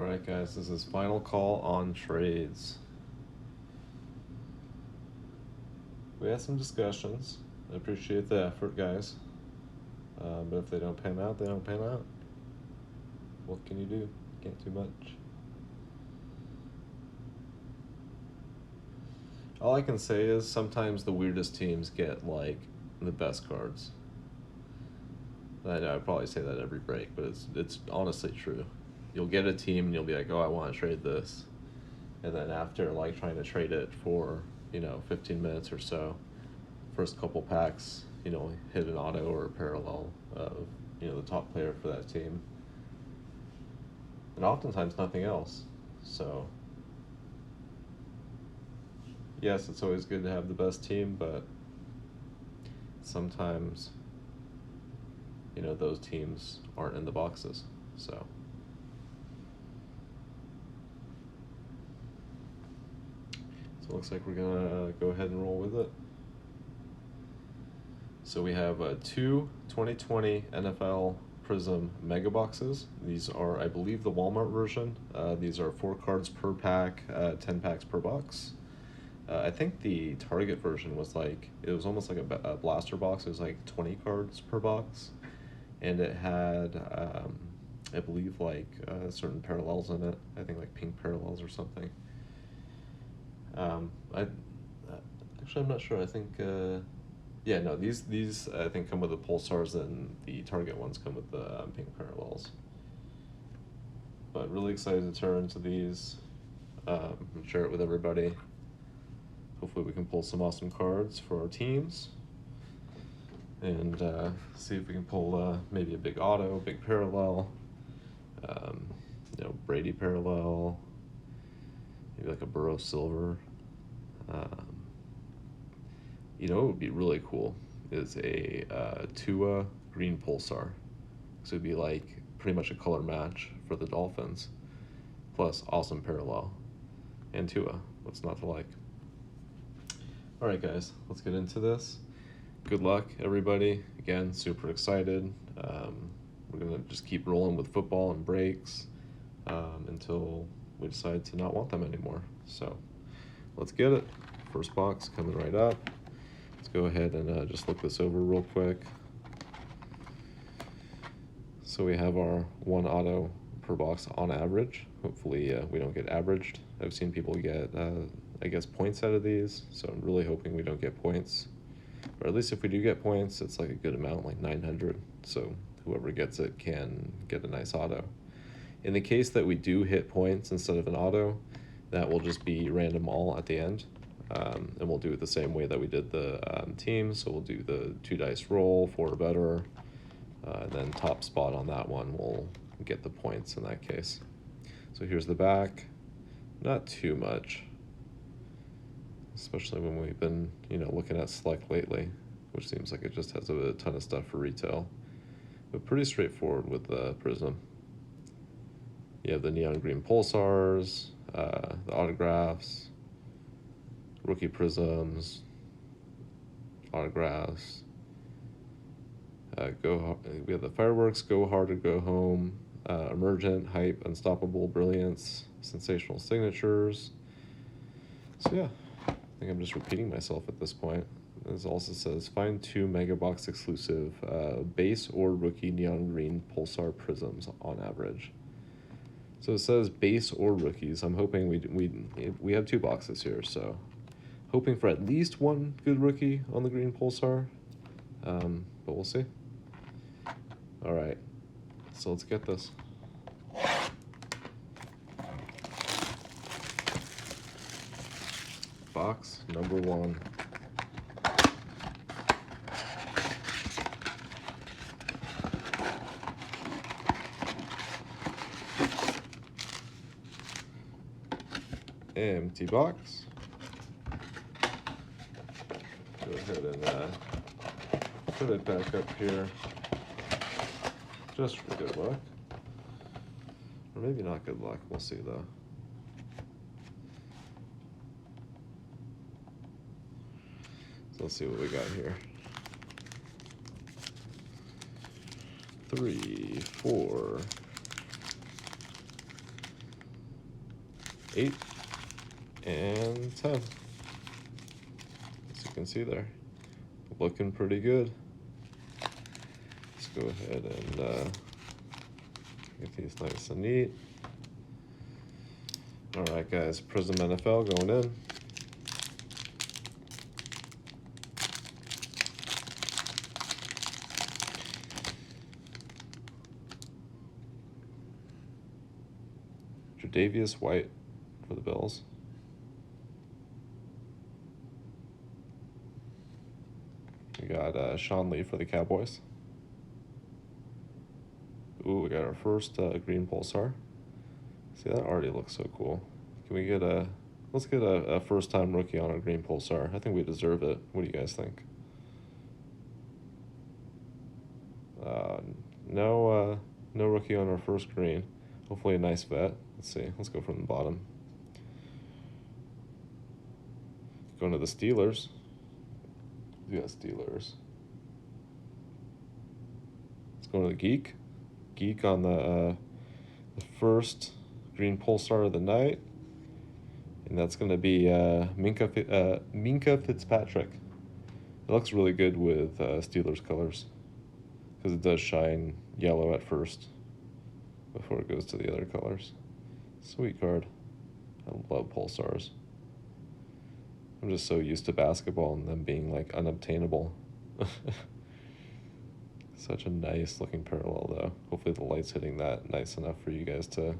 Alright guys, this is final call on trades. We had some discussions. I appreciate the effort, guys. But if they don't pan out, they don't pan out. What can you do? Can't do much. All I can say is sometimes the weirdest teams get like the best cards. I know I'd probably say that every break, but it's honestly true. You'll get a team and you'll be like, oh, I want to trade this. And then after like trying to trade it for, 15 minutes or so, first couple packs, hit an auto or a parallel of, the top player for that team. And oftentimes nothing else. So, yes, it's always good to have the best team, but sometimes, those teams aren't in the boxes. So it looks like we're gonna go ahead and roll with it. So we have two 2020 NFL Prism Mega Boxes. These are, I believe, the Walmart version. These are 4 cards per pack, 10 packs per box. I think the Target version was it was almost like a blaster box. It was like 20 cards per box. And it had, I believe, certain parallels in it. I think like pink parallels or something. Actually, I'm not sure. I think, these I think come with the PULSARs, and the Target ones come with the pink parallels. But really excited to turn to these, and share it with everybody. Hopefully we can pull some awesome cards for our teams, and see if we can pull maybe a big auto, big parallel, Brady parallel, maybe like a Burrow silver. What would be really cool is a Tua green Pulsar. So it'd be like pretty much a color match for the Dolphins, plus awesome parallel, and Tua. What's not to like? All right, guys, let's get into this. Good luck, everybody. Again, super excited. We're gonna just keep rolling with football and breaks until we decide to not want them anymore. So let's get it. First box coming right up. Let's go ahead and just look this over real quick. So we have our 1 auto per box on average. Hopefully we don't get averaged. I've seen people get, points out of these, so I'm really hoping we don't get points. Or at least if we do get points, it's like a good amount, like 900. So whoever gets it can get a nice auto. In the case that we do hit points instead of an auto, that will just be random all at the end. And we'll do it the same way that we did the team. So we'll do the 2 dice roll, 4 or better. And then top spot on that one will get the points in that case. So here's the back. Not too much, especially when we've been, looking at Select lately, which seems like it just has a ton of stuff for retail. But pretty straightforward with the Prism. You have the neon green Pulsars, the autographs, rookie Prisms, autographs. We have the fireworks, go hard or go home, emergent, hype, unstoppable, brilliance, sensational signatures. So yeah, I think I'm just repeating myself at this point. This also says find 2 Mega Box exclusive base or rookie neon green Pulsar Prisms on average. So it says base or rookies. I'm hoping we have 2 boxes here, so hoping for at least 1 good rookie on the green Pulsar, but we'll see. All right, so let's get this. Box number 1. Empty box. Go ahead and put it back up here, just for good luck. Or maybe not good luck, we'll see though. So let's see what we got here. 3, 4, 8, and 10. As you can see there, looking pretty good. Let's go ahead and get these nice and neat. All right, guys, Prism NFL going in. Tre'Davious White for the Bills. We got Sean Lee for the Cowboys. Ooh, we got our first green pulsar. See, that already looks so cool. Can we get let's get a first-time rookie on a green pulsar. I think we deserve it. What do you guys think? No rookie on our first green. Hopefully a nice vet. Let's see. Let's go from the bottom. Going to the Steelers. We got Steelers. Let's go to the Geek. Geek on the first green pulsar of the night. And that's going to be Minkah Fitzpatrick. It looks really good with Steelers colors because it does shine yellow at first before it goes to the other colors. Sweet card. I love pulsars. I'm just so used to basketball and them being like unobtainable. Such a nice looking parallel though. Hopefully the light's hitting that nice enough for you guys to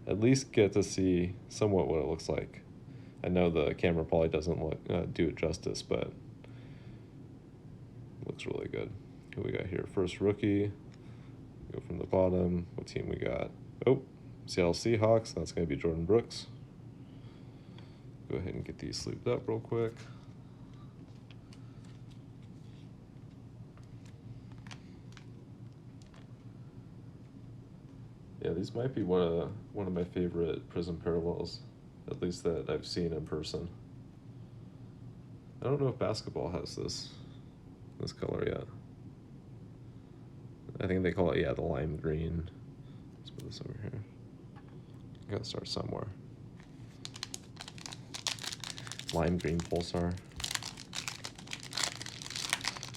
at least get to see somewhat what it looks like. I know the camera probably doesn't do it justice, but it looks really good. Who we got here? First rookie. Go from the bottom. What team we got? Oh, Seattle Seahawks. That's going to be Jordan Brooks. Go ahead and get these sleeved up real quick. Yeah, these might be one of my favorite Prism parallels, at least that I've seen in person. I don't know if basketball has this color yet. I think they call it, yeah, the lime green. Let's put this over here. I gotta start somewhere. Lime green pulsar.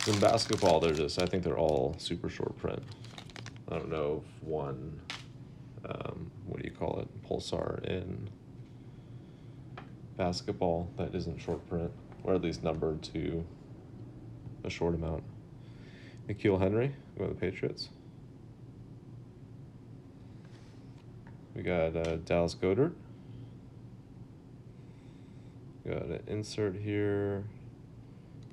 In basketball, I think they're all super short print. I don't know if one, what do you call it, pulsar in basketball that isn't short print, or at least numbered to a short amount. N'Keal Henry, go to the Patriots. We got Dallas Goedert. Got an insert here.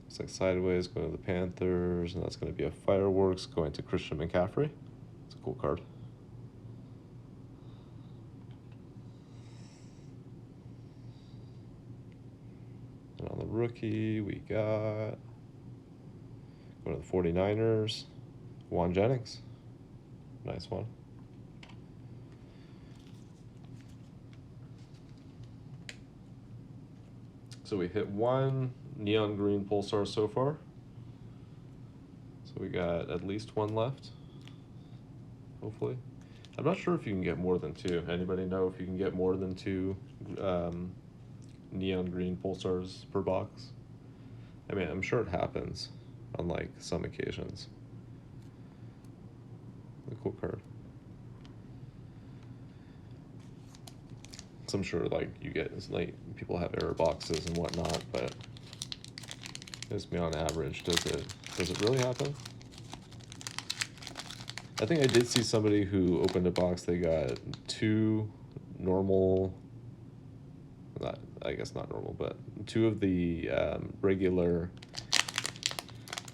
Looks like sideways, going to the Panthers, and that's going to be a fireworks going to Christian McCaffrey. It's a cool card. And on the rookie, we got going to the 49ers, Juan Jennings. Nice one. So we hit one neon green pulsar so far. So we got at least one left, hopefully. I'm not sure if you can get more than two. Anybody know if you can get more than two neon green pulsars per box? I mean, I'm sure it happens on like some occasions. A cool card. So I'm sure like you get, like people have error boxes and whatnot, but just me on average, does it really happen? I think I did see somebody who opened a box, they got two normal, I guess not normal, but two of the regular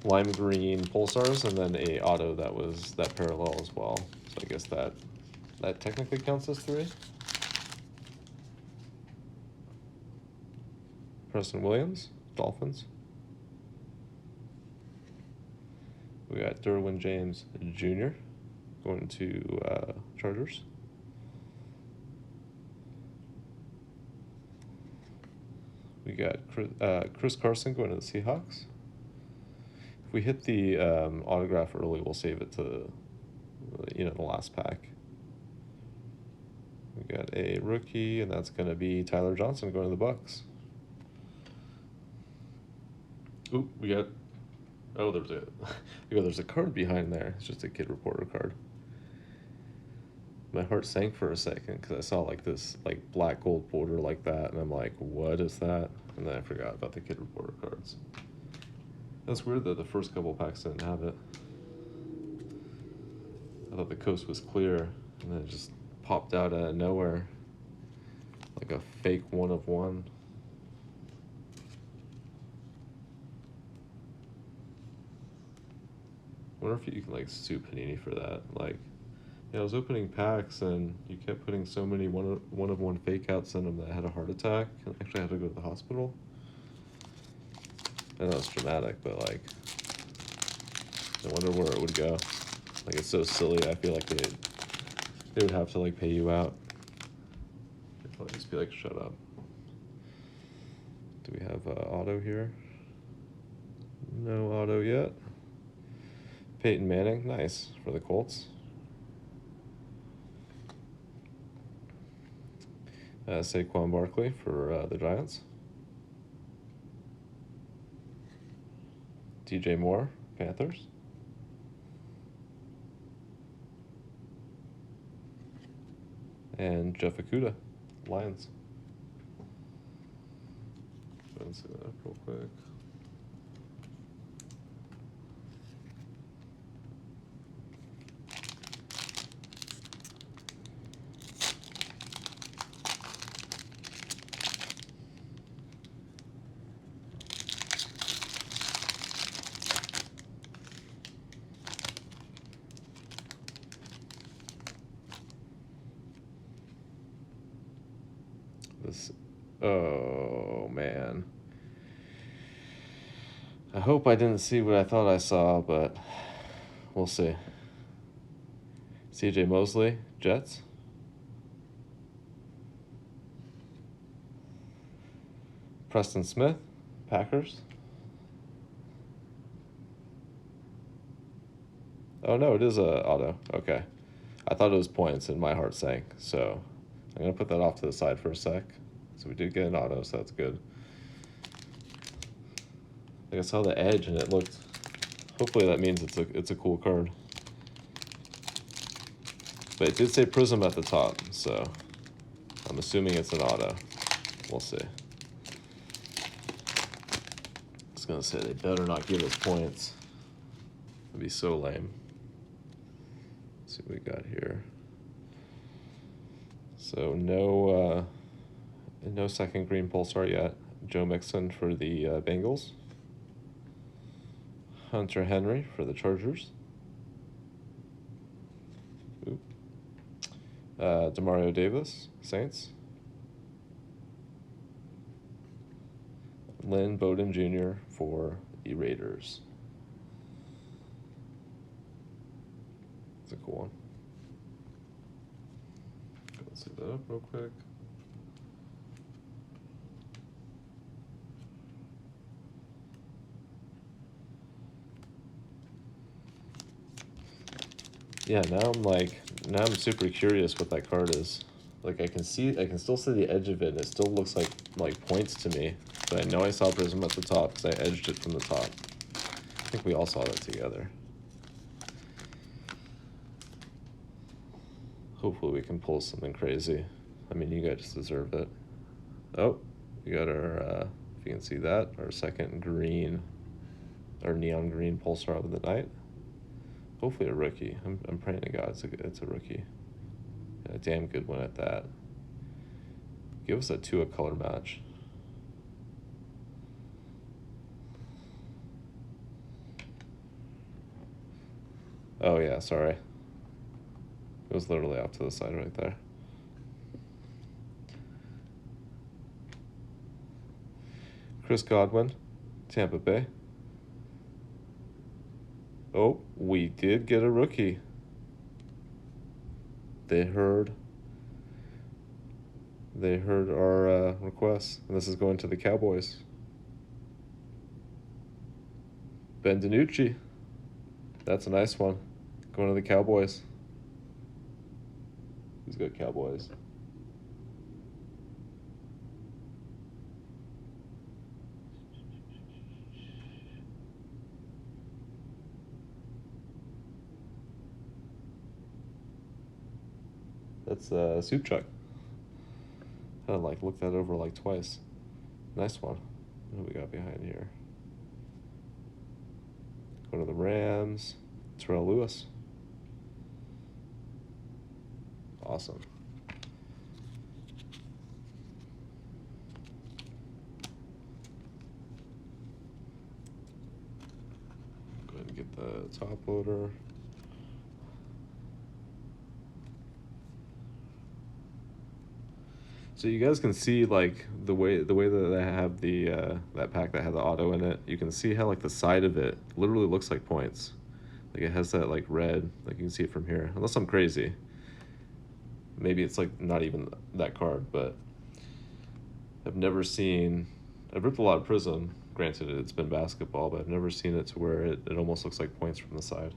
lime green pulsars, and then a auto that was that parallel as well. So I guess that technically counts as three. Preston Williams, Dolphins. We got Derwin James Jr. going to Chargers. We got Chris Carson going to the Seahawks. If we hit the autograph early, we'll save it to the last pack. We got a rookie, and that's going to be Tyler Johnson going to the Bucks. Ooh, we got... Oh, there's a card behind there. It's just a kid reporter card. My heart sank for a second because I saw like this like black gold border like that, and I'm like, what is that? And then I forgot about the kid reporter cards. That's weird that the first couple packs didn't have it. I thought the coast was clear, and then it just popped out out of nowhere. Like a fake 1 of 1. I wonder if you can like sue Panini for that. Like, yeah, I was opening packs and you kept putting so many one of one fake outs in them that I had a heart attack and actually had to go to the hospital. I know it's dramatic, but like, I wonder where it would go. Like, it's so silly. I feel like they would have to like pay you out. They'd probably just be like, shut up. Do we have auto here? No auto yet. Peyton Manning, nice for the Colts. Saquon Barkley for the Giants. DJ Moore, Panthers. And Jeff Okudah, Lions. Let's see that real quick. This, oh man. I hope I didn't see what I thought I saw, but we'll see. CJ Mosley, Jets. Preston Smith, Packers. Oh no, it is a auto. Okay. I thought it was points and my heart sank, so I'm going to put that off to the side for a sec. So we did get an auto, so that's good. Like I saw the edge and it looked... Hopefully that means it's a cool card. But it did say Prism at the top, so I'm assuming it's an auto. We'll see. I was going to say they better not give us points. That'd be so lame. Let's see what we got here. So no second green pulsar yet. Joe Mixon for the Bengals. Hunter Henry for the Chargers. Demario Davis, Saints. Lynn Bowden Jr. for the Raiders. It's a cool one. Let's see that up real quick. Yeah, now I'm super curious what that card is. Like I can still see the edge of it, and it still looks like points to me. But I know I saw Prism at the top because I edged it from the top. I think we all saw that together. Hopefully we can pull something crazy. I mean, you guys deserve it. Oh, we got our, if you can see that, our second green, our neon green pulsar of the night. Hopefully a rookie. I'm praying to God it's a rookie. A damn good one at that. Give us a 2 color match. Oh yeah, sorry. It was literally off to the side right there. Chris Godwin, Tampa Bay. Oh, we did get a rookie. They heard our request, and this is going to the Cowboys. Ben DiNucci. That's a nice one. Going to the Cowboys. Who's got Cowboys? That's Soup Chuck. I had to like look that over like twice. Nice one. What do we got behind here? Go to the Rams. Terrell Lewis. Awesome. Go ahead and get the top loader. So you guys can see like the way that they have the that pack that had the auto in it. You can see how like the side of it literally looks like points. Like it has that like red. Like you can see it from here. Unless I'm crazy. Maybe it's like not even that card, but I've never seen. I've ripped a lot of Prism. Granted, it's been basketball, but I've never seen it to where it almost looks like points from the side.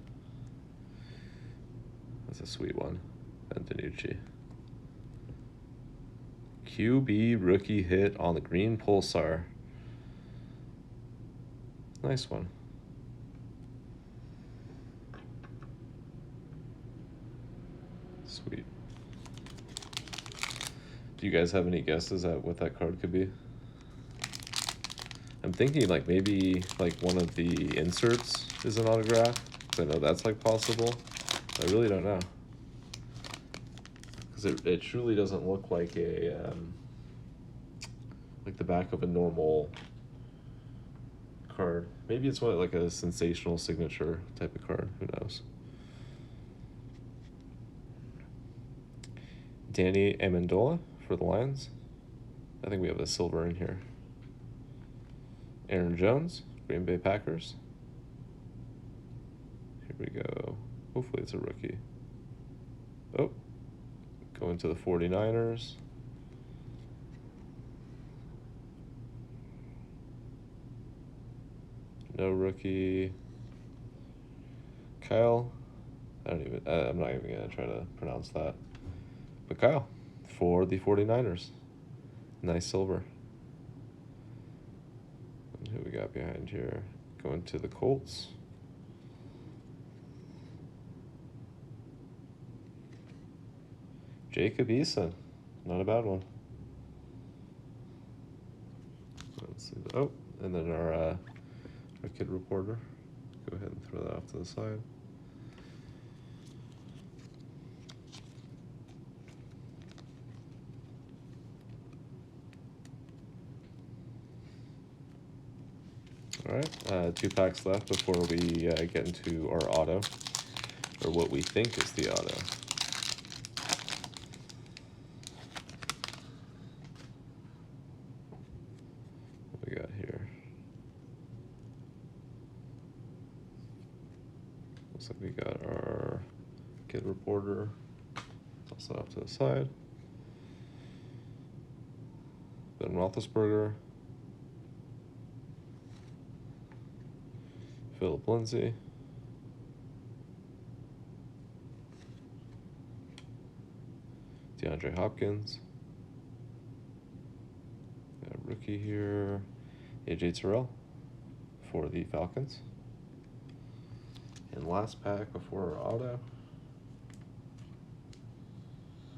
That's a sweet one. And Danucci. QB rookie hit on the green Pulsar. Nice one. Sweet. Do you guys have any guesses at what that card could be? I'm thinking like maybe like one of the inserts is an autograph. I know that's like possible. I really don't know. Because it truly doesn't look like a like the back of a normal card. Maybe it's what like a sensational signature type of card. Who knows? Danny Amendola for the Lions. I think we have a silver in here. Aaron Jones, Green Bay Packers. Here we go. Hopefully it's a rookie. Oh, going to the 49ers. No rookie. Kyle. I'm not even going to try to pronounce that. But Kyle for the 49ers. Nice silver. And who we got behind here? Going to the Colts. Jacob Eason. Not a bad one. Let's see. Oh, and then our kid reporter. Go ahead and throw that off to the side. All right, 2 packs left before we get into our auto, or what we think is the auto. What we got here? Looks like we got our kid reporter. Toss that off to the side. Ben Roethlisberger. Philip Lindsay. DeAndre Hopkins. Got a rookie here. AJ Terrell for the Falcons. And last pack before our auto.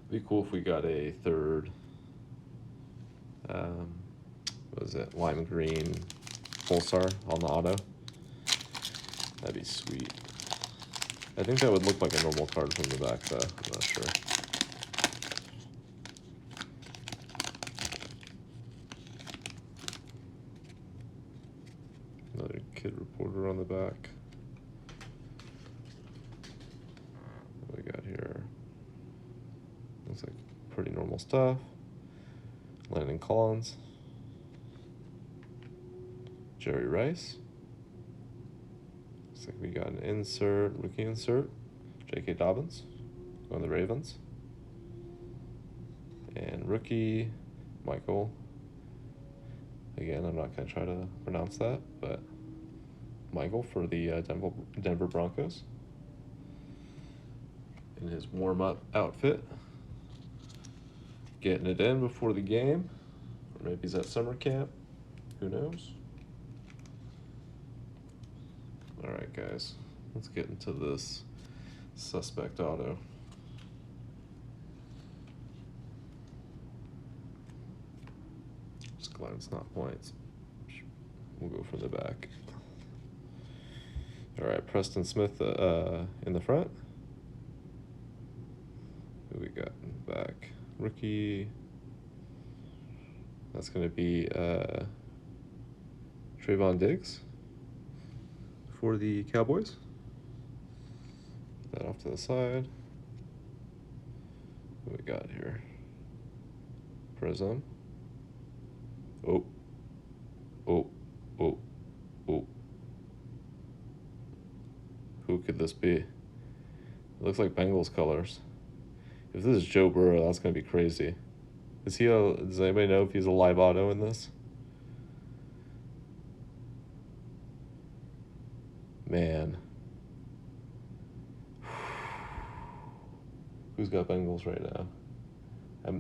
It'd be cool if we got a third, what was it, lime green Pulsar on the auto. That'd be sweet. I think that would look like a normal card from the back, though. I'm not sure. Another kid reporter on the back. What we got here? Looks like pretty normal stuff. Landon Collins. Jerry Rice. Looks like we got an insert, rookie insert. J.K. Dobbins on the Ravens. And rookie, Michael. Again, I'm not going to try to pronounce that, but Michael for the Denver Broncos. In his warm-up outfit. Getting it in before the game. Or maybe he's at summer camp. Who knows? All right, guys. Let's get into this suspect auto. Just glad it's not points. We'll go from the back. All right, Preston Smith in the front. Who we got in the back? Rookie. That's going to be Trayvon Diggs for the Cowboys. That off to the side. What we got here? Prism. Oh. Oh. Oh. Oh. Who could this be? It looks like Bengals colors. If this is Joe Burrow, that's going to be crazy. Does anybody know if he's a live auto in this? Man. Who's got Bengals right now?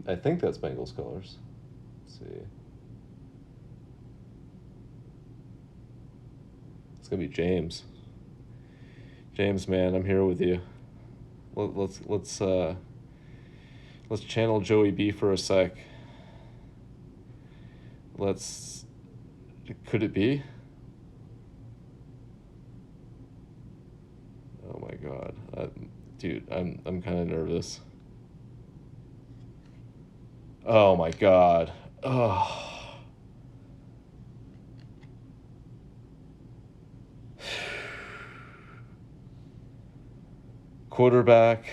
I think that's Bengals colors. Let's see. It's gonna be James. James, man, I'm here with you. Let's channel Joey B for a sec. Could it be? Oh my God, dude, I'm kind of nervous. Oh my God. Oh. Quarterback,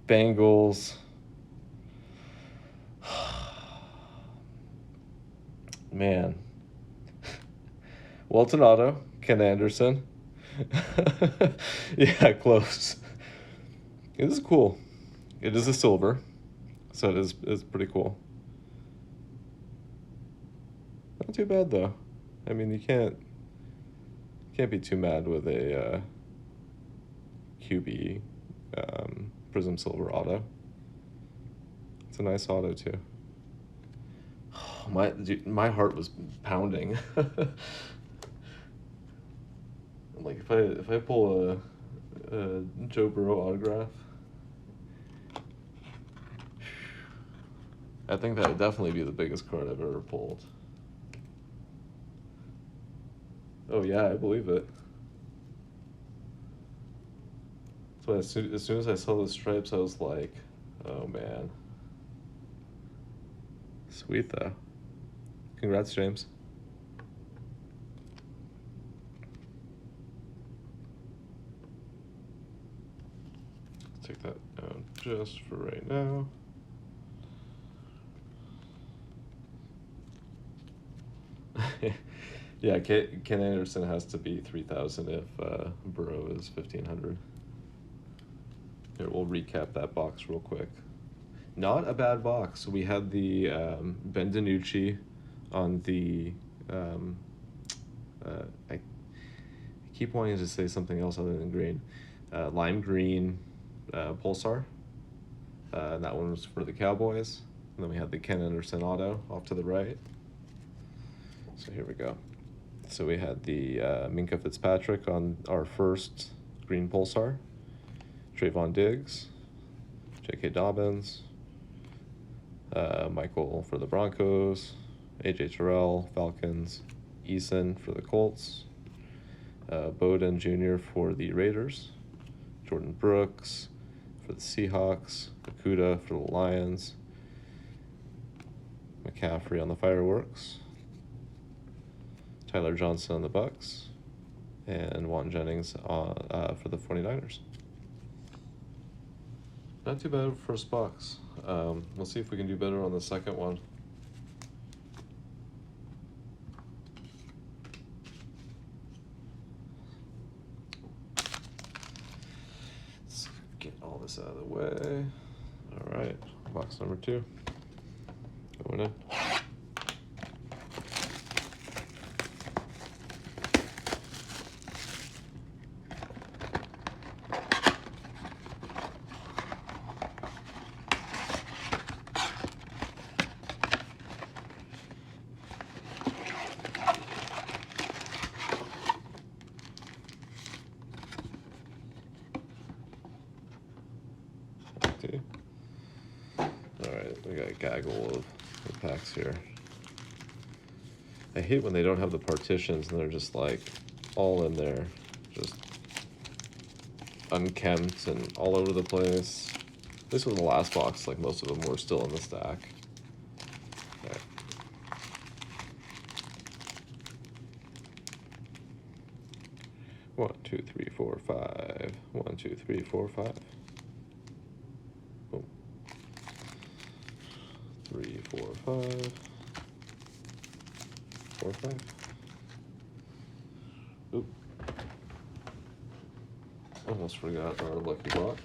Bengals. Man. Walton Auto, Ken Anderson. Yeah, close. It is cool. It is a silver, so it's pretty cool. Not too bad though. I mean, you can't be too mad with a QB Prism Silver auto. It's a nice auto too. My heart was pounding. Like if I pull a Joe Burrow autograph, I think that would definitely be the biggest card I've ever pulled. Oh yeah, I believe it. So as soon as I saw the stripes, I was like, oh man. Sweet though. Congrats, James. Let's take that down just for right now. Yeah, Ken Anderson has to be 3,000 if Burrow is 1,500. Here, we'll recap that box real quick. Not a bad box. We had the Ben DiNucci on the I keep wanting to say something else other than green. Lime green Pulsar. And that one was for the Cowboys. And then we had the Ken Anderson auto off to the right. So here we go. So we had the Minkah Fitzpatrick on our first green Pulsar. Trayvon Diggs. J.K. Dobbins. Michael for the Broncos. A.J. Terrell, Falcons. Eason for the Colts. Bowden Jr. for the Raiders. Jordan Brooks for the Seahawks. Okudah for the Lions. McCaffrey on the Fireworks. Tyler Johnson on the Bucks. And Juan Jennings for the 49ers. Not too bad first box. We'll see if we can do better on the second one. Let's get all this out of the way. All right, box number 2. Going in. All right, we got a gaggle of packs here. I hate when they don't have the partitions and they're just like all in there, just unkempt and all over the place. This was the last box, like most of them were still in the stack. Okay. One, two, three, four, five. 1, 2, 3, 4, 5. Boom. 3, 4, 5. 4, 5. Oop. Almost forgot our lucky box.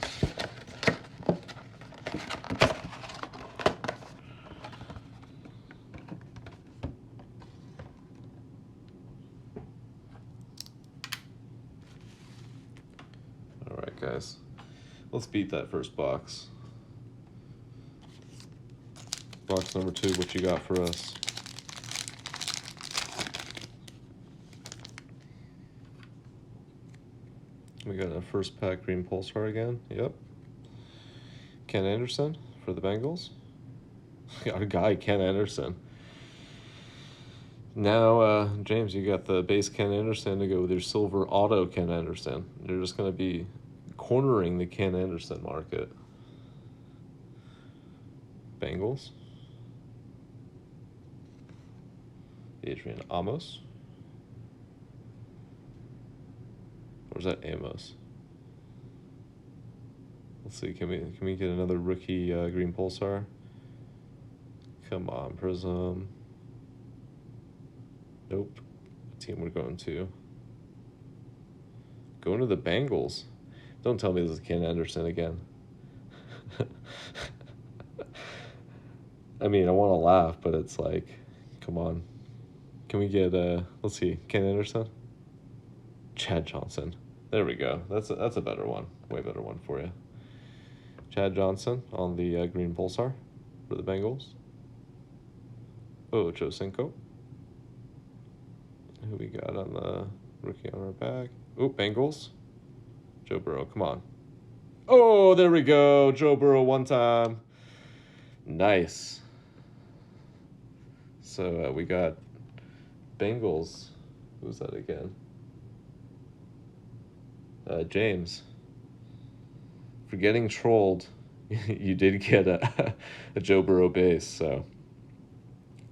All right, guys. Let's beat that first box. Box number 2, what you got for us? We got a first pack green Pulsar again. Yep. Ken Anderson for the Bengals. Our guy, Ken Anderson. Now, James, you got the base Ken Anderson to go with your silver auto Ken Anderson. You're just going to be cornering the Ken Anderson market. Bengals. Adrian Amos. Or is that Amos? Let's see, can we get another rookie green Pulsar? Come on, Prism. Nope. What team we're going to? Going to the Bengals. Don't tell me this is Ken Anderson again. I mean, I want to laugh, but it's like, come on. Can we get, let's see, Ken Anderson? Chad Johnson. There we go. That's a better one. Way better one for you. Chad Johnson on the green Pulsar for the Bengals. Oh, Joe Cinco. Who we got on the rookie on our back? Oh, Bengals. Joe Burrow, come on. Oh, there we go. Joe Burrow one time. Nice. So we got Bengals. Who's that again? James. For getting trolled, you did get a Joe Burrow base, so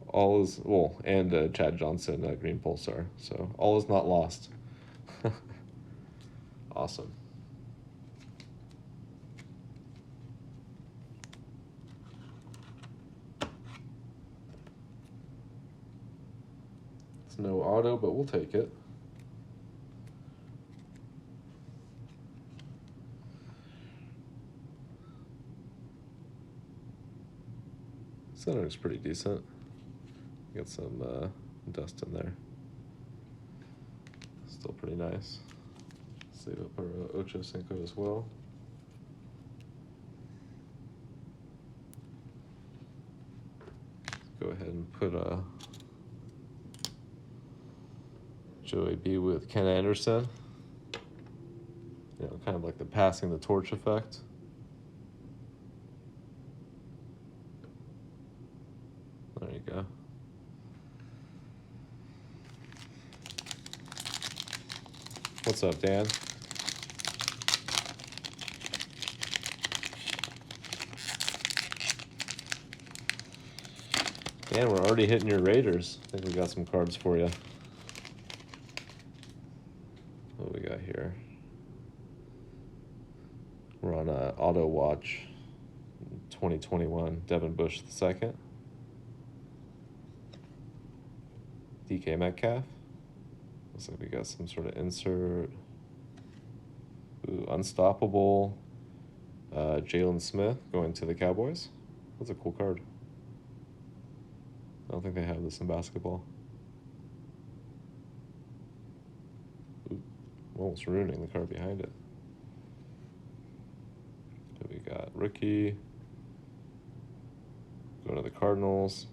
all is, well, and Chad Johnson green Pulsar, so all is not lost. Awesome. It's no auto, but we'll take it. Center is pretty decent. Got some dust in there. Still pretty nice. Save up our Ocho Cinco as well. Let's go ahead and put Joey B with Ken Anderson. You know, kind of like the passing the torch effect. There you go. What's up, Dan? Dan, we're already hitting your Raiders. I think we got some cards for you. What do we got here? We're on Auto Watch 2021, Devin Bush II. DK Metcalf. Looks like we got some sort of insert. Ooh, Unstoppable. Jalen Smith going to the Cowboys. That's a cool card. I don't think they have this in basketball. Ooh, almost ruining the card behind it. So we got rookie. Going to the Cardinals.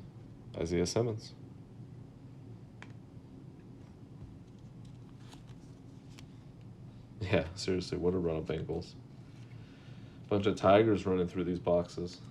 Isaiah Simmons. Yeah, seriously, what a run of Bengals. Bunch of Tigers running through these boxes.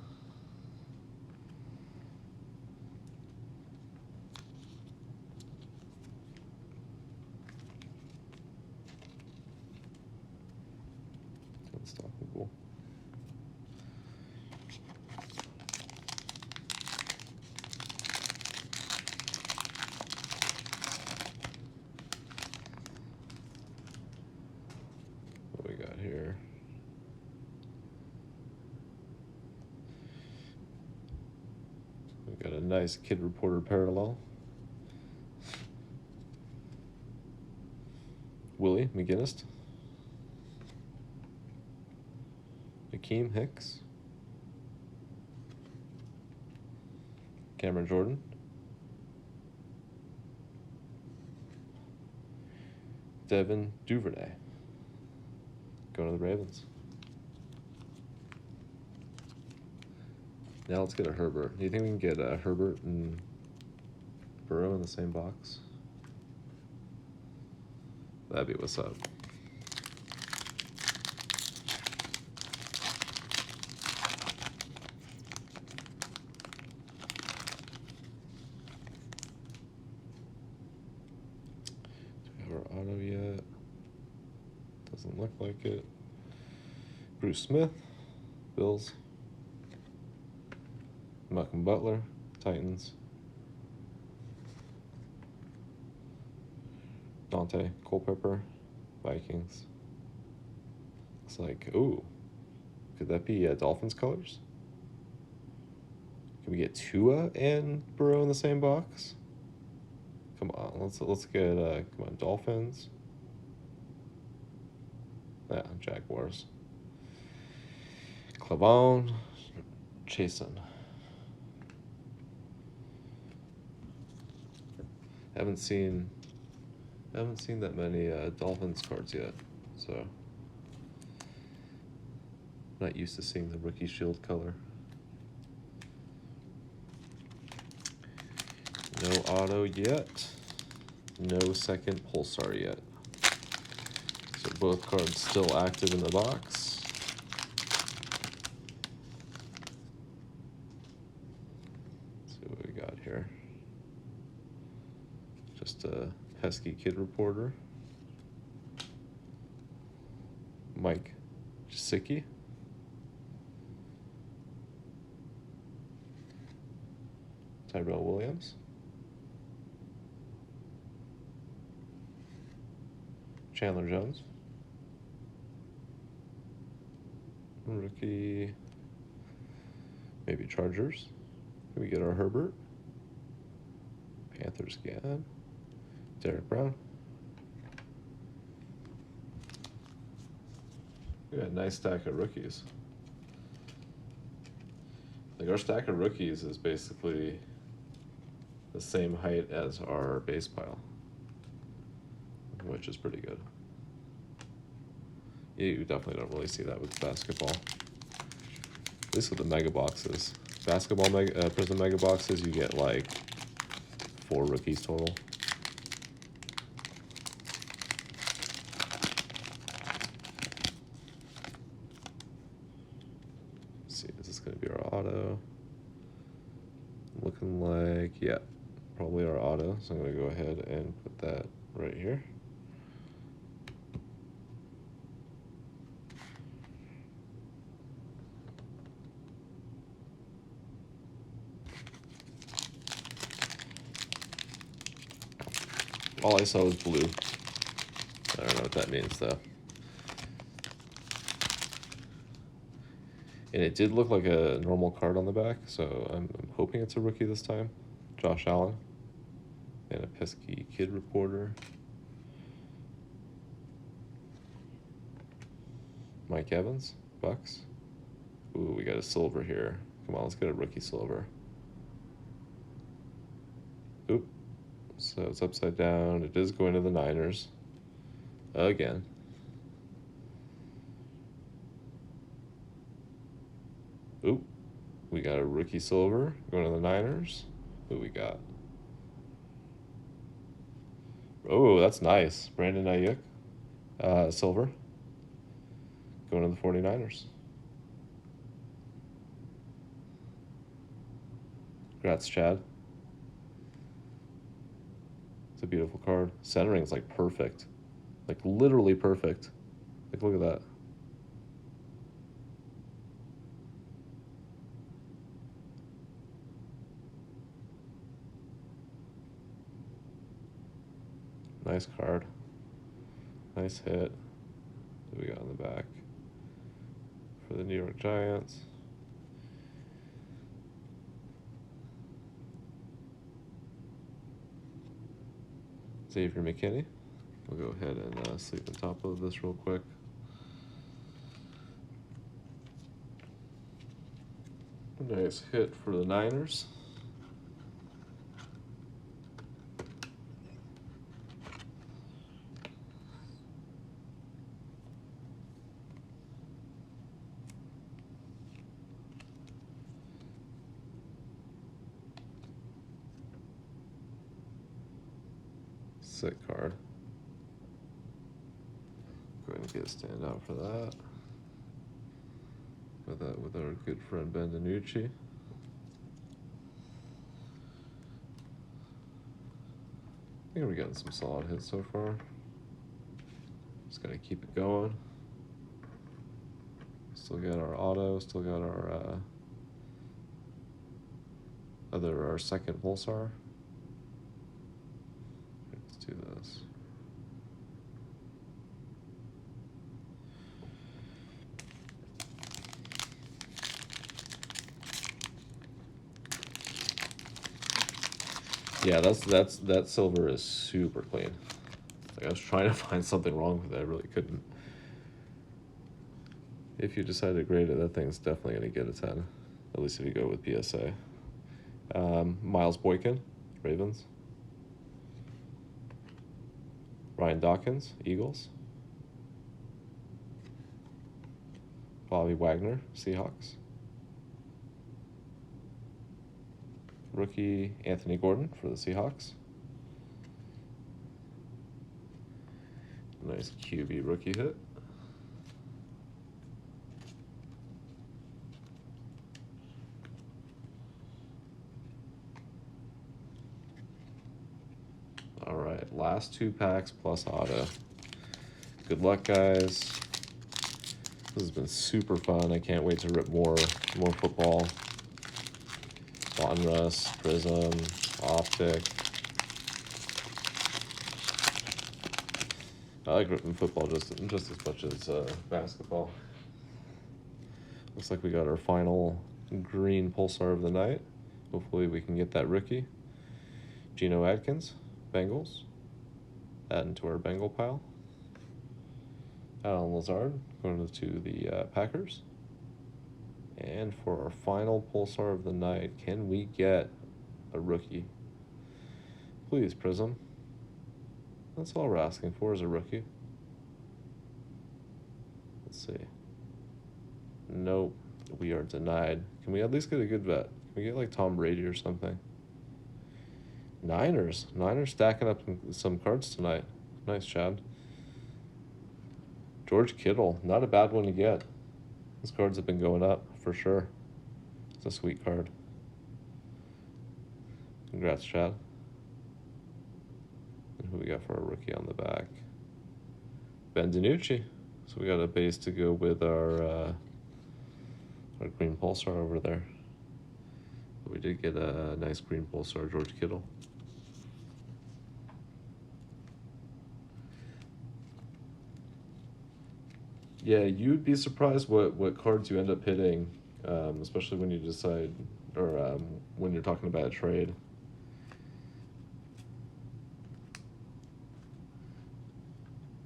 We got a nice Kid Reporter parallel. Willie McGinnis. Akeem Hicks. Cameron Jordan. Devin Duvernay. Going to the Ravens. Now let's get a Herbert. Do you think we can get a Herbert and Burrow in the same box? That'd be what's up. Do we have our auto yet? Doesn't look like it. Bruce Smith, Bills. Malcolm Butler, Titans. Dante Culpepper, Vikings. Looks like, ooh, could that be Dolphins colors? Can we get Tua and Burrow in the same box? Come on, let's get come on, Dolphins. Yeah, Jaguars. Clavon, Chasen. Haven't seen that many Dolphins cards yet, so not used to seeing the rookie shield color. No auto yet. No second Pulsar yet. So both cards still active in the box. Let's see what we got here. Just a pesky Kid Reporter. Mike Gesicki. Tyrell Williams. Chandler Jones. Rookie. Maybe Chargers. Can we get our Herbert? Panthers again. Derek Brown. We got a nice stack of rookies. Like our stack of rookies is basically the same height as our base pile, which is pretty good. You definitely don't really see that with basketball. At least with the mega boxes. Basketball Prism Mega Boxes, you get like 4 rookies total. Let's see, is this going to be our auto? Looking like, yeah, probably our auto. So I'm going to go ahead and put that right here. All I saw was blue. I don't know what that means though. And it did look like a normal card on the back, so I'm hoping it's a rookie this time. Josh Allen. And a pesky Kid Reporter. Mike Evans, Bucks. Ooh, we got a silver here. Come on, let's get a rookie silver. Oop. So it's upside down. It is going to the Niners. Again. Oop. We got a rookie silver going to the Niners. Who we got? Oh, that's nice. Brandon Ayuk. Silver. Going to the 49ers. Congrats, Chad. It's a beautiful card. Centering's like perfect. Like literally perfect. Like look at that. Nice card. Nice hit. What do we got on the back? For the New York Giants. Xavier McKinney. We'll go ahead and sleep on top of this real quick. A nice hit for the Niners. Sick card. Go ahead and get a standout for that. With our good friend Ben DiNucci. I think we're getting some solid hits so far. Just gotta keep it going. Still got our auto, still got our our second pulsar. Let's do this. Yeah, that silver is super clean. Like I was trying to find something wrong with it, I really couldn't. If you decide to grade it, that thing's definitely gonna get a 10. At least if you go with PSA. Miles Boykin, Ravens. Ryan Dawkins, Eagles. Bobby Wagner, Seahawks. Rookie Anthony Gordon for the Seahawks. Nice QB rookie hit. All right, last 2 packs plus auto. Good luck, guys. This has been super fun. I can't wait to rip more football. Bonruss, Prism, Optic. I like ripping football just as much as basketball. Looks like we got our final green pulsar of the night. Hopefully we can get that rookie. Geno Atkins, Bengals. Adding to our Bengal pile. Alan Lazard going to the Packers. And for our final pulsar of the night, can we get a rookie? Please, Prism. That's all we're asking for is a rookie. Let's see. Nope, we are denied. Can we at least get a good vet? Can we get like Tom Brady or something? Niners stacking up some cards tonight. Nice, Chad. George Kittle, not a bad one to get. These cards have been going up for sure. It's a sweet card. Congrats, Chad. And who we got for our rookie on the back? Ben DiNucci. So we got a base to go with our green pulsar over there. But we did get a nice green pulsar, George Kittle. Yeah, you'd be surprised what cards you end up hitting, especially when you decide, or when you're talking about a trade.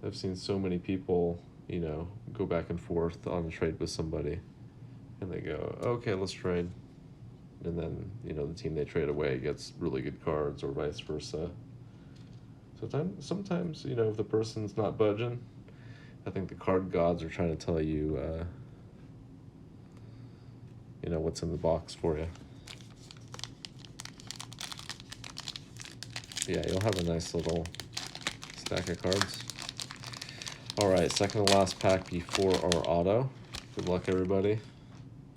I've seen so many people, go back and forth on a trade with somebody, and they go, okay, let's trade. And then, the team they trade away gets really good cards or vice versa. Sometimes, if the person's not budging, I think the card gods are trying to tell you, what's in the box for you. Yeah, you'll have a nice little stack of cards. All right, second to last pack before our auto. Good luck, everybody.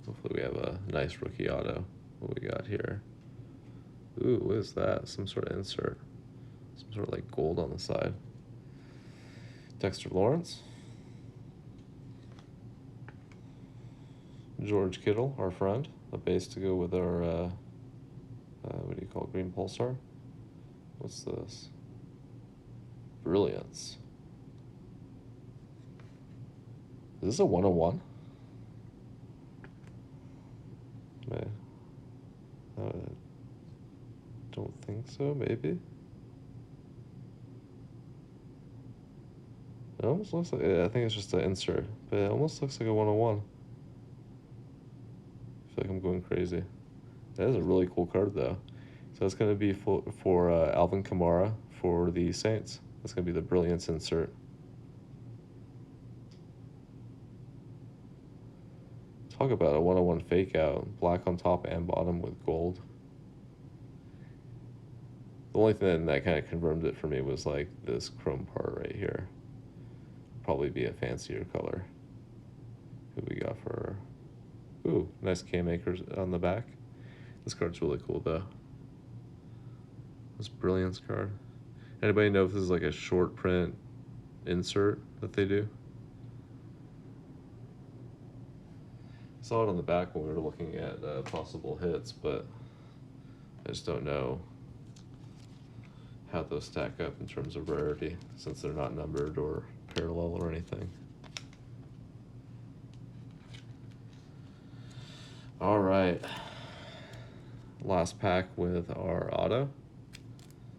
Hopefully we have a nice rookie auto. What we got here? Ooh, what is that? Some sort of insert. Some sort of like gold on the side. Dexter Lawrence. George Kittle, our friend. A base to go with our, what do you call it? Green pulsar? What's this? Brilliance. Is this a 101? I don't think so, maybe. It almost looks like, I think it's just an insert, but it almost looks like a 101. I feel like I'm going crazy. That is a really cool card, though. So it's going to be for Alvin Kamara for the Saints. That's going to be the Brilliance insert. Talk about a 101 fake out. Black on top and bottom with gold. The only thing that kind of confirmed it for me was like this chrome part right here. Probably be a fancier color. Who we got for... Ooh, nice K-makers on the back. This card's really cool, though. This Brilliance card. Anybody know if this is like a short print insert that they do? I saw it on the back when we were looking at possible hits, but I just don't know how those stack up in terms of rarity, since they're not numbered or parallel or anything. All right. Last pack with our auto.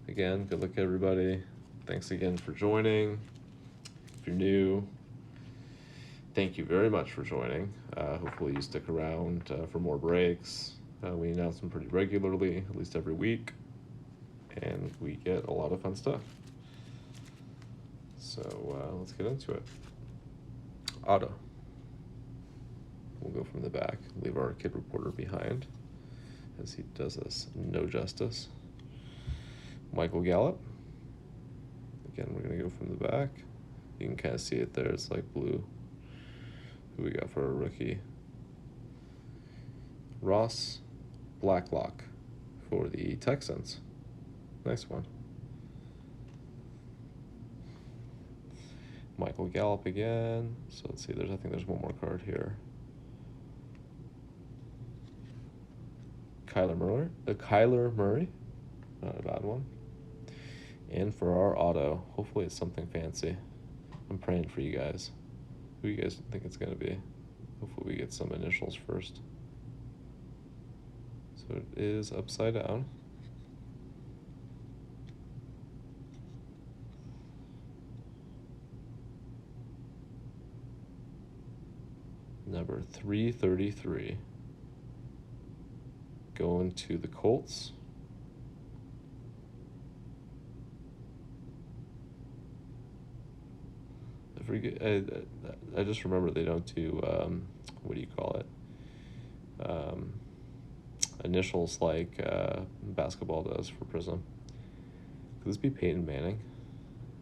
Again, good luck, everybody. Thanks again for joining. If you're new, thank you very much for joining. Hopefully you stick around for more breaks. We announce them pretty regularly, at least every week, and we get a lot of fun stuff. So let's get into it. Auto. We'll go from the back, leave our kid reporter behind, as he does us no justice. Michael Gallup. Again, we're going to go from the back. You can kind of see it there. It's like blue. Who we got for a rookie? Ross Blacklock for the Texans. Nice one. Michael Gallup again. So let's see. I think there's one more card here. Kyler Murray. Not a bad one. And for our auto, hopefully it's something fancy. I'm praying for you guys. Who you guys think it's going to be? Hopefully we get some initials first. So it is upside down. Number 333. Going to the Colts. I just remember they don't do, what do you call it? Initials like basketball does for Prism. Could this be Peyton Manning?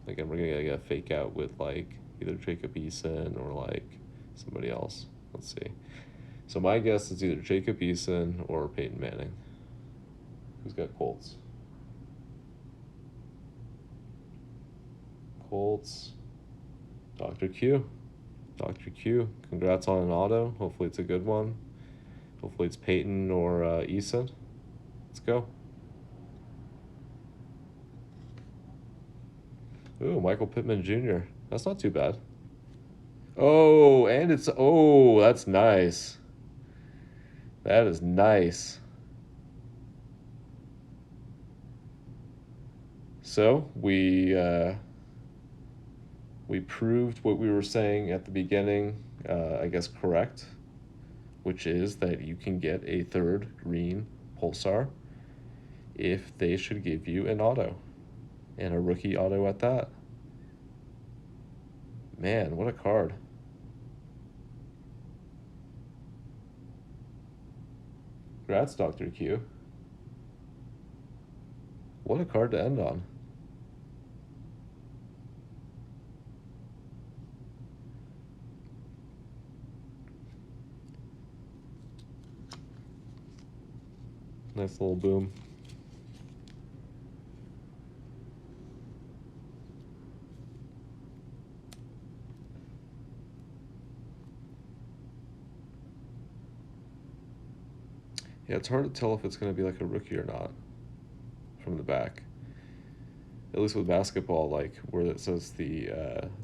Again, we're going to get a fake out with like either Jacob Eason or like somebody else. Let's see. So my guess is either Jacob Eason or Peyton Manning. Who's got Colts? Colts. Dr. Q. Dr. Q. Congrats on an auto. Hopefully it's a good one. Hopefully it's Peyton or Eason. Let's go. Ooh, Michael Pittman Jr. That's not too bad. Oh, and it's... Oh, that's nice. That is nice. So we proved what we were saying at the beginning, I guess correct, which is that you can get a third green Pulsar if they should give you an auto, and a rookie auto at that. Man, what a card. Congrats, Dr. Q. What a card to end on. Nice little boom. Yeah, it's hard to tell if it's going to be like a rookie or not from the back. At least with basketball, like where it says the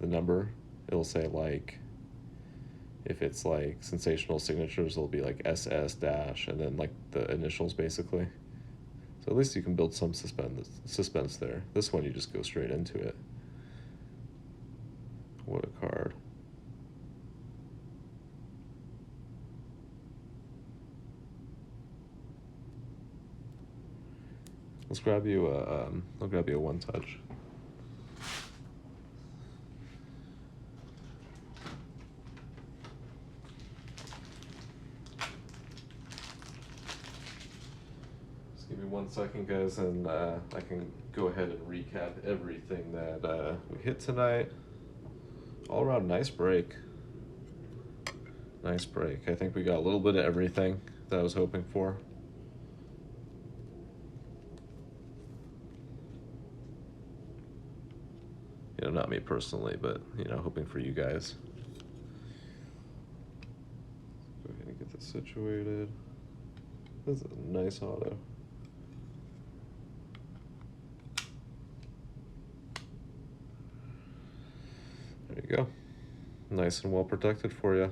number, it'll say like, if it's like sensational signatures, it'll be like SS dash and then like the initials basically. So at least you can build some suspense there. This one you just go straight into it. What a card. Let's grab you a, I'll grab you a one touch. Just give me 1 second, guys, and I can go ahead and recap everything that we hit tonight. All around nice break. Nice break. I think we got a little bit of everything that I was hoping for. You know, not me personally, but, you know, hoping for you guys. Go ahead and get this situated. This is a nice auto. There you go. Nice and well protected for you.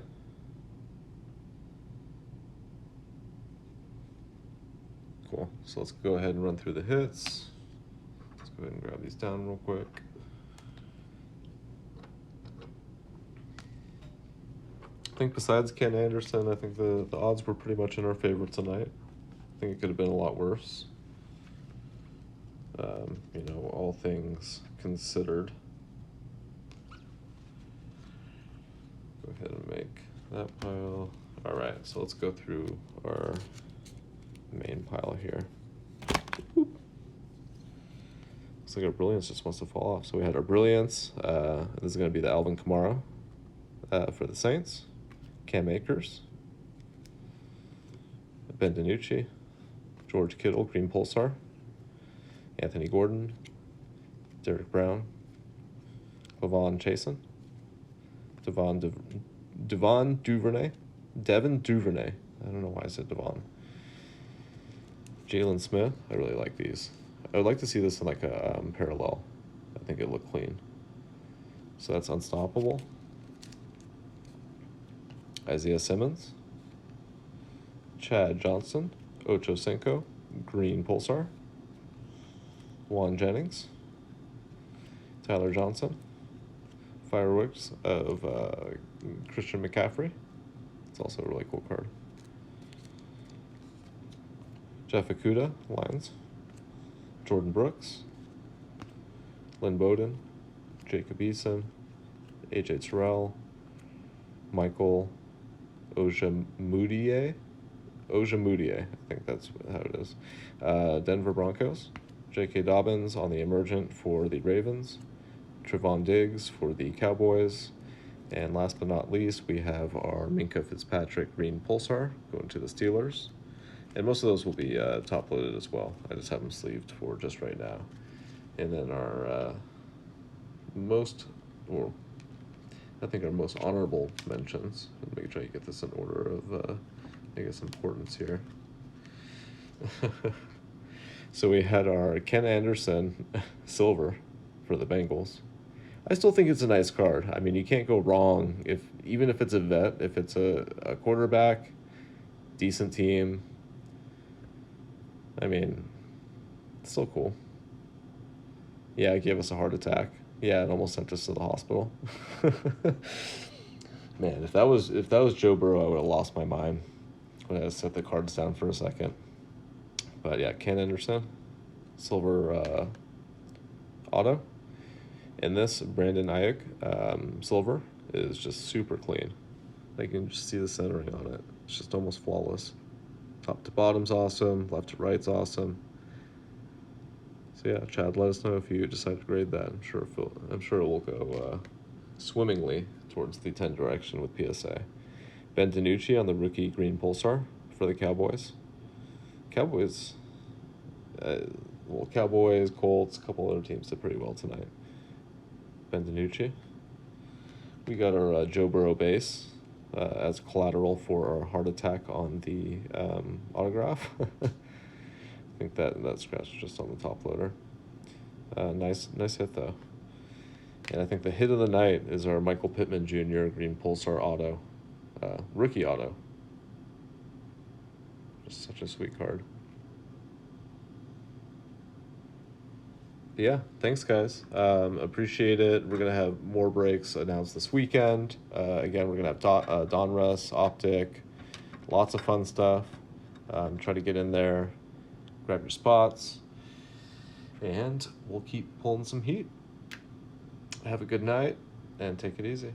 Cool. So let's go ahead and run through the hits. Let's go ahead and grab these down real quick. I think besides Ken Anderson, I think the odds were pretty much in our favor tonight. I think it could have been a lot worse. You know, all things considered. Go ahead and make that pile. All right, so let's go through our main pile here. Looks like our brilliance just wants to fall off. So we had our brilliance. This is going to be the Alvin Kamara for the Saints. Cam Akers, Ben DiNucci, George Kittle, green Pulsar, Anthony Gordon, Derek Brown, Clavon Chasen, Devon Duvernay, Devin Duvernay. I don't know why I said Devon. Jalen Smith. I really like these. I would like to see this in like a parallel. I think it looked clean. So that's Unstoppable. Isaiah Simmons, Chad Johnson, Ocho Cinco, green Pulsar, Juan Jennings, Tyler Johnson, Fireworks of Christian McCaffrey. It's also a really cool card. Jeff Okudah, Lions, Jordan Brooks, Lynn Bowden, Jacob Eason, AJ Terrell, Michael Ojemudia, I think that's how it is. Denver Broncos, J.K. Dobbins on the emergent for the Ravens, Trevon Diggs for the Cowboys, and last but not least, we have our Minkah Fitzpatrick green Pulsar going to the Steelers. And most of those will be top-loaded as well. I just have them sleeved for just right now. And then our I think our most honorable mentions. Make sure you get this in order of, I guess, importance here. So we had our Ken Anderson silver for the Bengals. I still think it's a nice card. I mean, you can't go wrong even if it's a vet, if it's a quarterback, decent team. I mean, it's still cool. Yeah, it gave us a heart attack. Yeah, it almost sent us to the hospital. Man, if that was Joe Burrow, I would have lost my mind when I set the cards down for a second. But yeah, Ken Anderson, silver auto. And this Brandon Ayuk silver is just super clean. I can just see the centering on it. It's just almost flawless. Top to bottom's awesome. Left to right's awesome. So yeah, Chad, let us know if you decide to grade that. I'm sure it will go swimmingly towards the 10 direction with PSA. Ben DiNucci on the rookie green Pulsar for the Cowboys. Cowboys, Colts, a couple other teams did pretty well tonight. Ben DiNucci. We got our Joe Burrow base as collateral for our heart attack on the autograph. I think that scratch is just on the top loader. Nice hit though. And I think the hit of the night is our Michael Pittman Jr. green Pulsar auto, rookie auto. Just such a sweet card. Yeah, thanks, guys. Appreciate it. We're gonna have more breaks announced this weekend. Again, we're gonna have Donruss, Optic, lots of fun stuff. Try to get in there, grab your spots, and we'll keep pulling some heat. Have a good night, and take it easy.